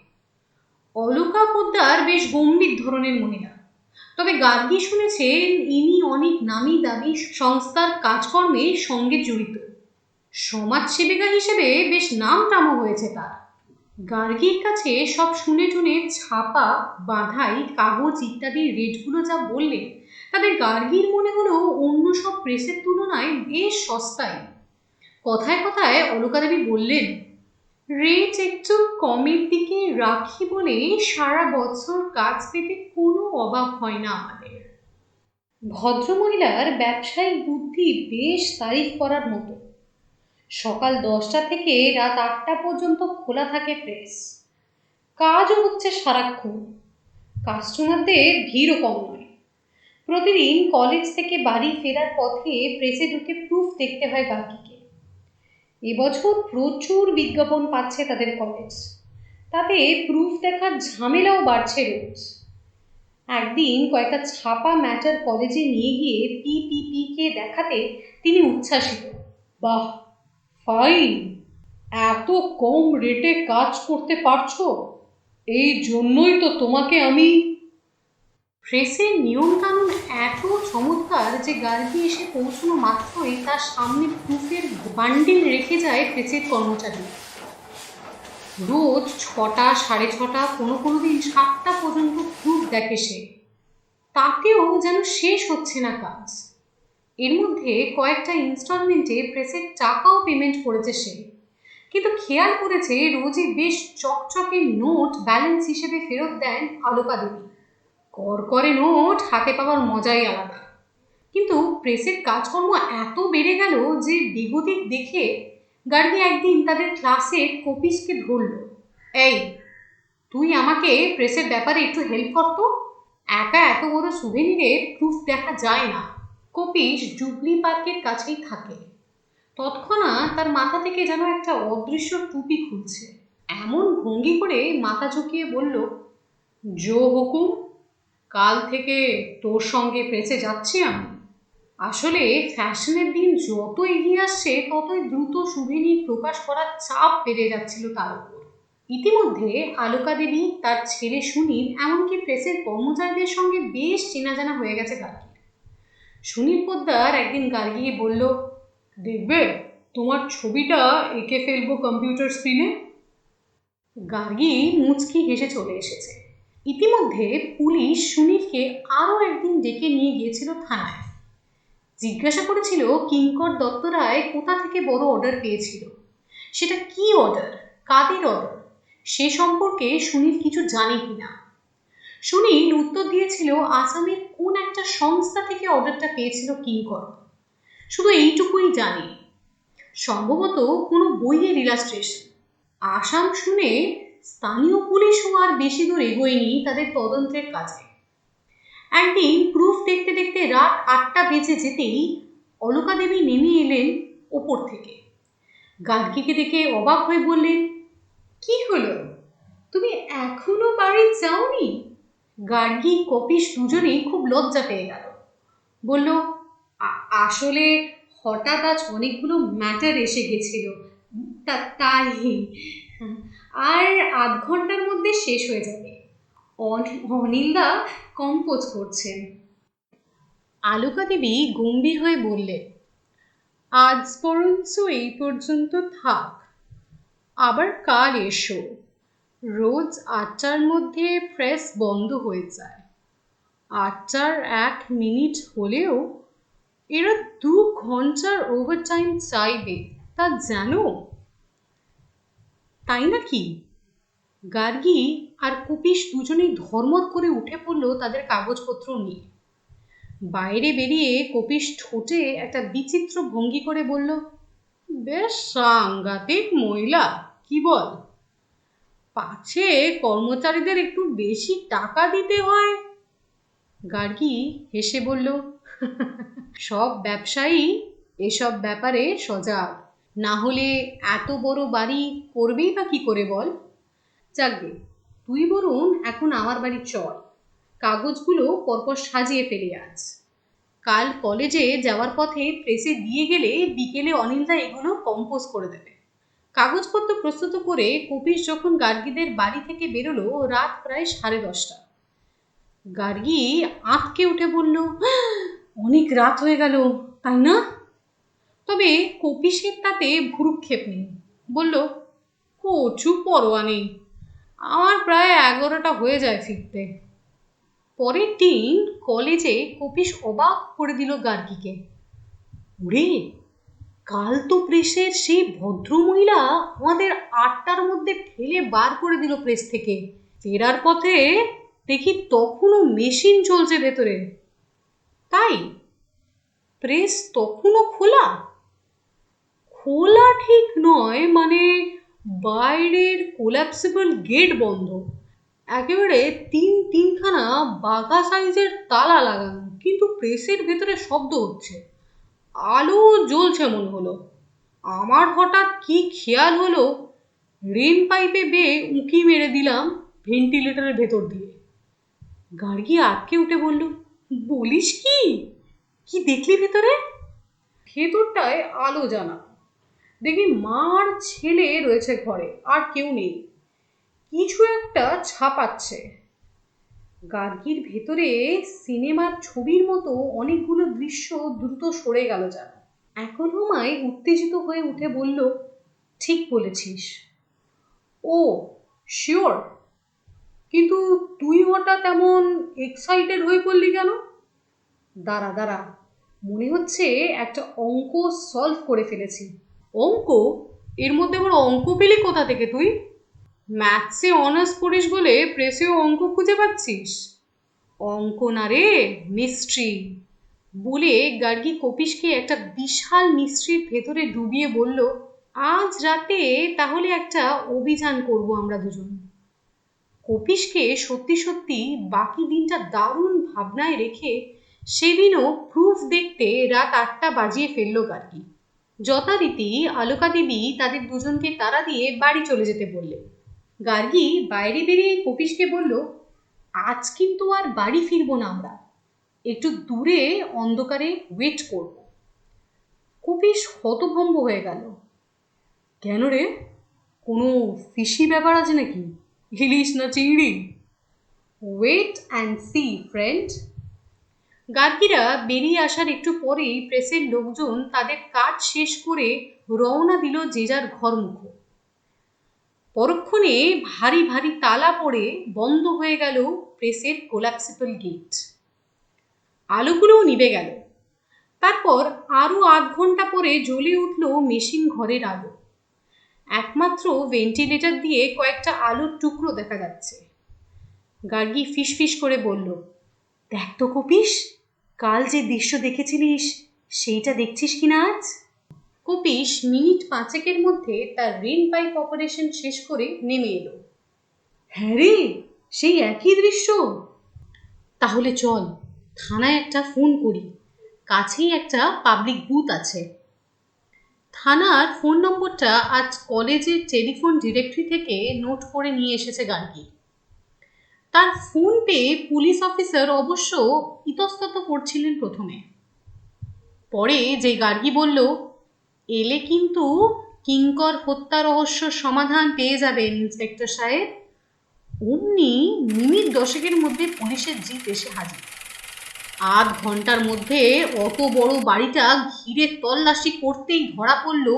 অলকা পোদ্দার বেশ গম্ভীর ধরনের মহিলা, তবে গার্গী শুনেছেন ইনি অনেক নামি দামি সংস্থার কাজকর্মে সঙ্গে জড়িত। সমাজসেবিকা হিসেবে বেশ নাম টামও হয়েছে তার। গার্গীর কাছে সব শুনে টুনে ছাপা, বাঁধাই, কাগজ ইত্যাদির রেটগুলো যা বললেন, তাদের গার্গীর মনে হলো অন্য সব প্রেসের তুলনায় বেশ সস্তায়। কথায় কথায় অলকা দেবী বললেন, রেট একটু কমের দিকে রাখি বলে সারা বছর কাজ পেতে কোনো অভাব হয় না আমাদের। ভদ্রমহিলার ব্যবসায়িক বুদ্ধি বেশ তারিফ করার মতো। সকাল 10টা থেকে রাত 8টা পর্যন্ত খোলা থাকে প্রেস। কাজও হচ্ছে সারাক্ষণ, কাস্টমারদের ভিড়ও কম নয়। প্রতিদিন কলেজ থেকে বাড়ি ফেরার পথে প্রেসে ঢুকে প্রুফ দেখতে হয় গার্গীকে। এবছর প্রচুর বিজ্ঞাপন পাচ্ছে তাদের কলেজ, তাতে প্রুফ দেখার ঝামেলাও বাড়ছে রোজ। একদিন কয়েকটা ছাপা ম্যাটার কলেজে নিয়ে গিয়ে পিপিপিকে দেখাতে তিনি উচ্ছ্বাসিত। বাহ, ফাইন, এত কম রেটে কাজ করতে পারছো, এই জন্যই তো তোমাকে আমি। প্রেসের নিয়মকানুন এত চমৎকার যে গার্গী এসে পৌঁছানো মাত্রই তার সামনে প্রুফের বান্ডিল রেখে যায় প্রেসের কর্মচারী। রোজ 6টা, 6:30, কোনো দিন 7টা পর্যন্ত প্রুফ দেখে সে, তাতেও যেন শেষ হচ্ছে না কাজ। এর মধ্যে কয়েকটা ইনস্টলমেন্টে প্রেসের টাকাও পেমেন্ট করেছে সে, কিন্তু খেয়াল করেছে রোজই বেশ চকচকে নোট ব্যালেন্স হিসেবে ফেরত দেন অলকা দেবী। করকরে নোট হাতে পাওয়ার মজাই আলাদা। কিন্তু প্রেসের কাজকর্ম এত বেড়ে গেল যে বেগতিক দেখে গার্গী একদিন তাদের ক্লাসের কপিসকে ধরল। এই, তুই আমাকে প্রেসের ব্যাপারে একটু হেল্প করতো, একা এত বড় সুভেনিরের প্রুফ দেখা যায় না। কপিস জুবলি পার্কের কাছেই থাকে। তৎক্ষণাৎ তার মাথা থেকে যেন একটা অদৃশ্য টুপি খুলছে, এমন ভঙ্গি করে মাথা ঝুঁকিয়ে বলল, জো হুকুম, কাল থেকে তোর সঙ্গে প্রেসে যাচ্ছি আমি। আসলে ফ্যাশনের দিন যত এগিয়ে আসছে ততই দ্রুত সুভেনির প্রকাশ করার চাপ বেড়ে যাচ্ছিল তার উপর। ইতিমধ্যে আলোকা দেবী, তার ছেলে সুনীল, এমনকি প্রেসের কর্মচারীদের সঙ্গে বেশ চেনাজানা হয়ে গেছে গার্গীর। সুনীল পোদ্দার একদিন গার্গীকে বলল, দেখবে তোমার ছবিটা এঁকে ফেলবো কম্পিউটার স্ক্রিনে। গার্গী মুচকি হেসে চলে এসেছে। ইতিমধ্যে পুলিশ সুনীলকে আরও একদিন ডেকে নিয়ে গিয়েছিল থানায়। জিজ্ঞাসা করেছিল কিঙ্কর দত্ত রায় কোথা থেকে বড় অর্ডার পেয়েছিল, সেটা কি অর্ডার, কাদের অর্ডার, সে সম্পর্কে সুনীল কিছু জানে কিনা। সুনীল উত্তর দিয়েছিল আসামের কোন একটা সংস্থা থেকে অর্ডারটা পেয়েছিল কিঙ্কর, শুধু এইটুকুই জানে, সম্ভবত কোনো বইয়ের ইলাস্ট্রেশন। আসাম শুনে স্থানীয় পুলিশও আর বেশি দূর এগোয়নি তাদের তদন্তের কাজে। একদিন প্রুফ দেখতে দেখতে রাত 8টা বেজে যেতেই অলকা দেবী নেমে এলেন ওপর থেকে। গার্গীকে দেখে অবাক হয়ে বললেন, কি হলো, তুমি এখনো বাড়ি যাওনি? গার্গী কপিশ দুজনেই খুব লজ্জা পেয়ে গেল। বলল, আসলে হঠাৎ আজ অনেকগুলো ম্যাটার এসে গেছিল, তাই আর আধ ঘন্টার মধ্যে শেষ হয়ে যাবে। অনিলদা কম্পোজ করছেন। আলোকা দেবী গম্ভীর হয়ে বললেন, আজ বরঞ্চ এই পর্যন্ত থাক, আবার কাল এসো। রোজ 8টার মধ্যে প্রেস বন্ধ হয়ে যায়। 8টার 1 মিনিট হলেও এরা 2 ঘন্টার ওভারটাইম চাইবে, তা জানো? তাই নাকি? গার্গী আর কপিশ দুজনেই ধর্মর করে উঠে পড়ল তাদের কাগজপত্র নিয়ে। বাইরে বেরিয়ে কপিশ ঠোঁটে একটা বিচিত্র ভঙ্গি করে বলল, বেশ সাংঘাতিক মহিলা, কি বল? পাছে কর্মচারীদের একটু বেশি টাকা দিতে হয়। গার্গী হেসে বলল, সব ব্যবসায়ী এসব ব্যাপারে সজাগ, না হলে এত বড় বাড়ি করবেই বা কি করে বল? যাকগে, তুই বরং এখন আমার বাড়ি চল, কাগজগুলো পরপর সাজিয়ে ফেলে আজ। কাল কলেজে যাওয়ার পথে প্রেসে দিয়ে গেলে বিকেলে অনিলদা এগুলো কম্পোজ করে দেবে। কাগজপত্র প্রস্তুত করে কপিশ যখন গার্গীদের বাড়ি থেকে বেরোলো রাত প্রায় 10:30। গার্গী আঁতকে উঠে বলল, অনেক রাত হয়ে গেল, তাই না? তবে কপিশের তাতে ভ্রুক্ষেপ নেই। বলল, কচু পরোয়া নেই, আমার প্রায় 11টা হয়ে যায় ফিরতে। পরের দিন কলেজে কপিশ অবাক করে দিল গার্গীকে। ওরে, কাল তো প্রেসের সেই ভদ্রমহিলা আমাদের 8টার মধ্যে ঠেলে বার করে দিল প্রেস থেকে। ফেরার পথে দেখি তখনও মেশিন চলছে ভেতরে। তাই প্রেস তখনও খোলা? খোলা ঠিক নয়, মানে বাইরের কোল্যাপসিবল গেট বন্ধ, একেবারে তিনখানা বাঘা সাইজের তালা লাগানো, কিন্তু প্রেসের ভেতরে শব্দ হচ্ছে, আলো জ্বলছে মনে হলো। আমার হঠাৎ কি খেয়াল হলো, রেন পাইপে বেয়ে উঁকি মেরে দিলাম ভেন্টিলেটরের ভেতর দিয়ে। গার্গী আটকে উঠে বলল, বলিস কি? কি দেখলি ভেতরে? ভেতরটায় আলো জানা, দেখি মা আর ছেলে রয়েছে ঘরে, আর কেউ নেই। কিছু একটা ছাপাচ্ছে। গার্গীর ভেতরে সিনেমার ছবির মতো অনেকগুলো দৃশ্য দ্রুত সরে গেল যেন। এখন হুমায় উত্তেজিত হয়ে উঠে বলল, ঠিক বলেছিস। ও শিওর, কিন্তু তুই হঠাৎ এমন এক্সাইটেড হয়ে পড়লি কেন? দাঁড়া দাঁড়া, মনে হচ্ছে একটা অঙ্ক সলভ করে ফেলেছি। অঙ্ক? এর মধ্যে আবার অঙ্ক পেলি কোথা থেকে তুই? ম্যাথসে অনার্স পড়িস বলে প্রেসেও অঙ্ক খুঁজে পাচ্ছিস? অঙ্ক না রে, মিস্ট্রি। বলে গার্গী কপিশকে একটা বিশাল মিস্ট্রির ভেতরে ডুবিয়ে বলল, আজ রাতে তাহলে একটা অভিযান করব আমরা দুজন। কপিশকে সত্যি সত্যি বাকি দিনটা দারুণ ভাবনায় রেখে সেদিনও প্রুফ দেখতে রাত 8টা বাজিয়ে ফেলল গার্গী। যথারীতি আলোকা দেবী তাদের দুজনকে তাড়া দিয়ে বাড়ি চলে যেতে বললেন। গার্গী বাইরে বেরিয়ে কপিশকে বলল, আজ কিন্তু আর বাড়ি ফিরবো না আমরা, একটু দূরে অন্ধকারে ওয়েট করব। কপিশ হতভম্ব হয়ে গেল। কেন রে, কোনো ফিশি ব্যাপার আছে নাকি? ইলিশ না চিংড়ি? Wait and see friend. গার্গীরা বেরিয়ে আসার একটু পরেই প্রেসের লোকজন তাদের কাজ শেষ করে রওনা দিল যে যার ঘরমুখো। পরক্ষণে ভারী ভারী তালা পড়ে বন্ধ হয়ে গেল প্রেসের কোলাপসিবল গেট। আলোগুলোও নিভে গেল। তারপর আরও আধ ঘন্টা পরে জ্বলে উঠল মেশিন ঘরের আলো। একমাত্র ভেন্টিলেটর দিয়ে কয়েকটা আলোর টুকরো দেখা যাচ্ছে। গার্গী ফিসফিস করে বলল, দেখ তো কপিস, কাল যে দৃশ্য দেখেছিলিস সেইটা দেখছিস কিনা আজ? কপিস মিনিট 5 মধ্যে তার রেন পাইপ অপারেশন শেষ করে নেমে এলো। হ্যাঁ রে, সেই একই দৃশ্য। তাহলে চল, থানায় একটা ফোন করি, কাছেই একটা পাবলিক বুথ আছে। থানার ফোন নম্বরটা আজ কলেজের টেলিফোন ডিরেক্টরি থেকে নোট করে নিয়ে এসেছে গার্গী। তার ফোন পেয়ে পুলিশ অফিসার অবশ্য ইতস্তত করছিলেন প্রথমে। পরে যে গার্গী বলল, এলে কিন্তু কিঙ্কর হত্যা রহস্য সমাধান পেয়ে যাবেন ইন্সপেক্টর সাহেব, অমনি মিনিট 10 মধ্যে পুলিশের জিপ এসে হাজির। আধ ঘন্টার মধ্যে অত বড় বাড়িটা ঘিরে তল্লাশি করতেই ধরা পড়ল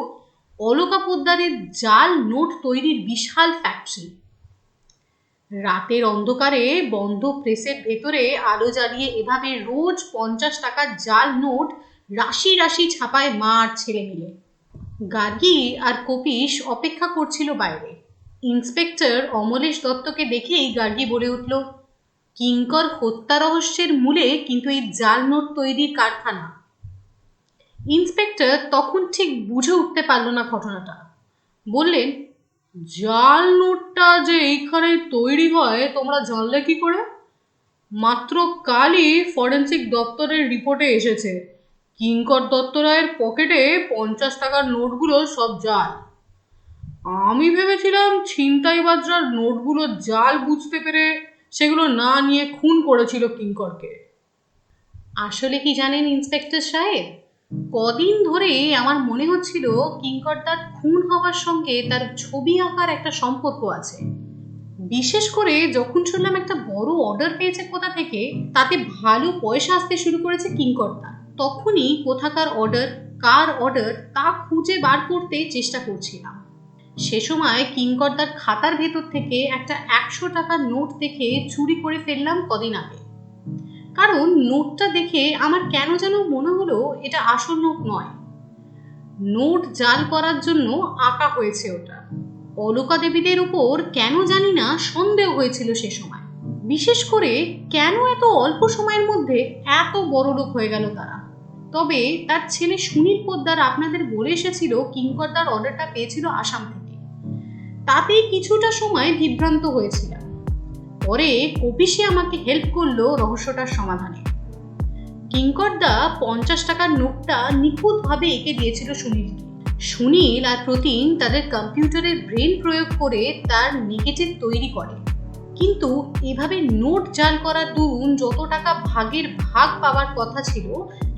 অলকা পোদ্দারের জাল নোট তৈরির বিশাল ফ্যাক্টরি। রাতের অন্ধকারে বন্ধ প্রেসের ভেতরে আলো জ্বালিয়ে এভাবে রোজ 50 টাকার জাল নোট রাশি রাশি ছাপায় মা আর ছেলে মিলে। গার্গী আর কপিস অপেক্ষা করছিল বাইরে। ইন্সপেক্টর অমলেশ দত্তকে দেখেই গার্গী বলে উঠল, কিঙ্কর হত্যা রহস্যের মূলে কিন্তু এই জাল নোট তৈরির কারখানা। ইন্সপেক্টর তখন ঠিক বুঝে উঠতে পারল না ঘটনাটা। বললেন, জাল নোটটা যে এইখানে তৈরি হয় তোমরা জানলে কি করে? মাত্র কালই ফরেন্সিক দপ্তরের রিপোর্টে এসেছে কিঙ্কর দত্তরায়ের পকেটে 50 টাকার নোটগুলো সব জাল। আমি ভেবেছিলাম ছিনতাইবাজরা নোটগুলো জাল বুঝতে পেরে সেগুলো না নিয়ে খুন করেছিল কিঙ্করকে। আসলে কি জানেন ইন্সপেক্টর সাহেব, কদিন ধরে আমার মনে হচ্ছিল কিঙ্করদার খুন হওয়ার সঙ্গে তার ছবি আঁকার একটা সম্পর্ক আছে। বিশেষ করে যখন শুনলাম একটা বড় অর্ডার পেয়েছে কোথা থেকে, তাতে ভালো পয়সা আসতে শুরু করেছে কিঙ্করদার, তখনই কোথাকার অর্ডার, কার অর্ডার তা খুঁজে বার করতে চেষ্টা করছিলাম। সে সময় কিঙ্করদার খাতার ভেতর থেকে একটা 100 টাকার নোট দেখে চুরি করে ফেললাম কদিন আগে। কারণ নোটটা দেখে আমার কেন যেন মনে হলো এটা আসল নোট নয়, নোট জাল করার জন্য আঁকা হয়েছে ওটা। অলকা দেবীদের উপর কেন জানি না সন্দেহ হয়েছিল সে সময়। বিশেষ করে কেন এত অল্প সময়ের মধ্যে এত বড় লোক হয়ে গেল তারা। তবে তার ছেলে সুনীল পোদ্দার আপনাদের বলে এসেছিল কিঙ্করদার অর্ডারটা পেয়েছিল আসাম থেকে, তাতেই কিছুটা সময় বিভ্রান্ত হয়েছিলাম। পরে কপিসে আমাকে হেল্প করলো রহস্যটার সমাধানে। কিঙ্করদা 50 টাকার নোটটা নিখুঁতভাবে এঁকে দিয়েছিল সুনীলকে। সুনীল আর প্রতিম তাদের কম্পিউটারের ব্রেন প্রয়োগ করে তার নেগেটিভ তৈরি করে। কিন্তু এভাবে নোট জাল করার দরুন যত টাকা ভাগের ভাগ পাওয়ার কথা ছিল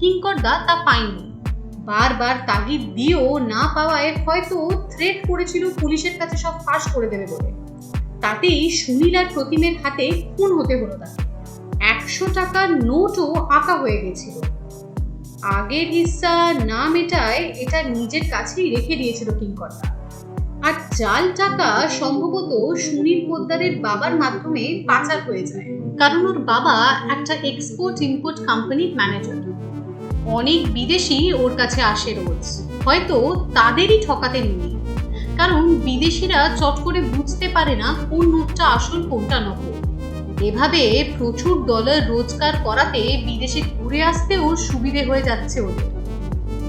কিঙ্করদা তা পায়নি। বারবার তাগিদ দিয়েও না পাওয়ায় হয়তো থ্রেট করেছিল পুলিশের কাছে সব ফাঁস করে দেবে বলে। তাতেই সুনীল আর প্রতিমের হাতে খুন হতে হলো তাকে। 100 টাকার নোটও আঁকা হয়ে গেছিল। আগের হিস্সা না মেটায় এটা নিজের কাছেই রেখে দিয়েছিল কিঙ্করদা। আর জাল টাকা সম্ভবত সুনীল পোদ্দারের বাবার মাধ্যমে পাচার হয়ে যায়, কারণ ওর বাবা একটা এক্সপোর্ট ইম্পোর্ট কোম্পানির ম্যানেজার। অনেক বিদেশি ওর কাছে আসে রোজ, হয়তো তাদেরই ঠকাতে নিয়ে, কারণ বিদেশিরা চট করে বুঝতে পারে না কোন নোটটা আসল কোনটা নকল। এভাবে প্রচুর ডলার রোজগার করাতে বিদেশে ঘুরে আসতেও সুবিধে হয়ে যাচ্ছে ওদের।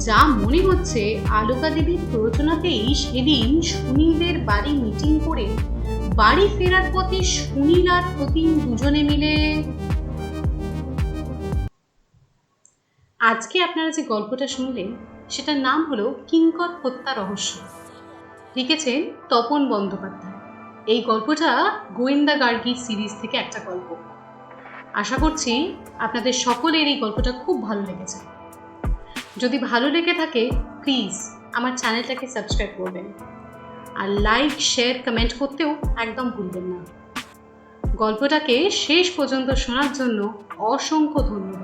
যা মনে হচ্ছে আলোকা দেবীর প্ররোচনাতেই সেদিন সুনীলের বাড়ি মিটিং করে বাড়ি ফেরার পথে সুনীল আর প্রতিম দুজনে মিলে। আজকে আপনারা যে গল্পটা শুনলেন সেটার নাম হলো কিঙ্কর হত্যা রহস্য। লিখেছেন তপন বন্দ্যোপাধ্যায়। এই গল্পটা গোয়েন্দা গার্গী সিরিজ থেকে একটা গল্প। আশা করছি আপনাদের সকলের এই গল্পটা খুব ভালো লেগেছে। যদি ভালো লেগে থাকে প্লিজ আমার চ্যানেলটাকে সাবস্ক্রাইব করবেন, আর লাইক, শেয়ার, কমেন্ট করতেও একদম ভুলবেন না। গল্পটাকে শেষ পর্যন্ত শোনার জন্য অসংখ্য ধন্যবাদ।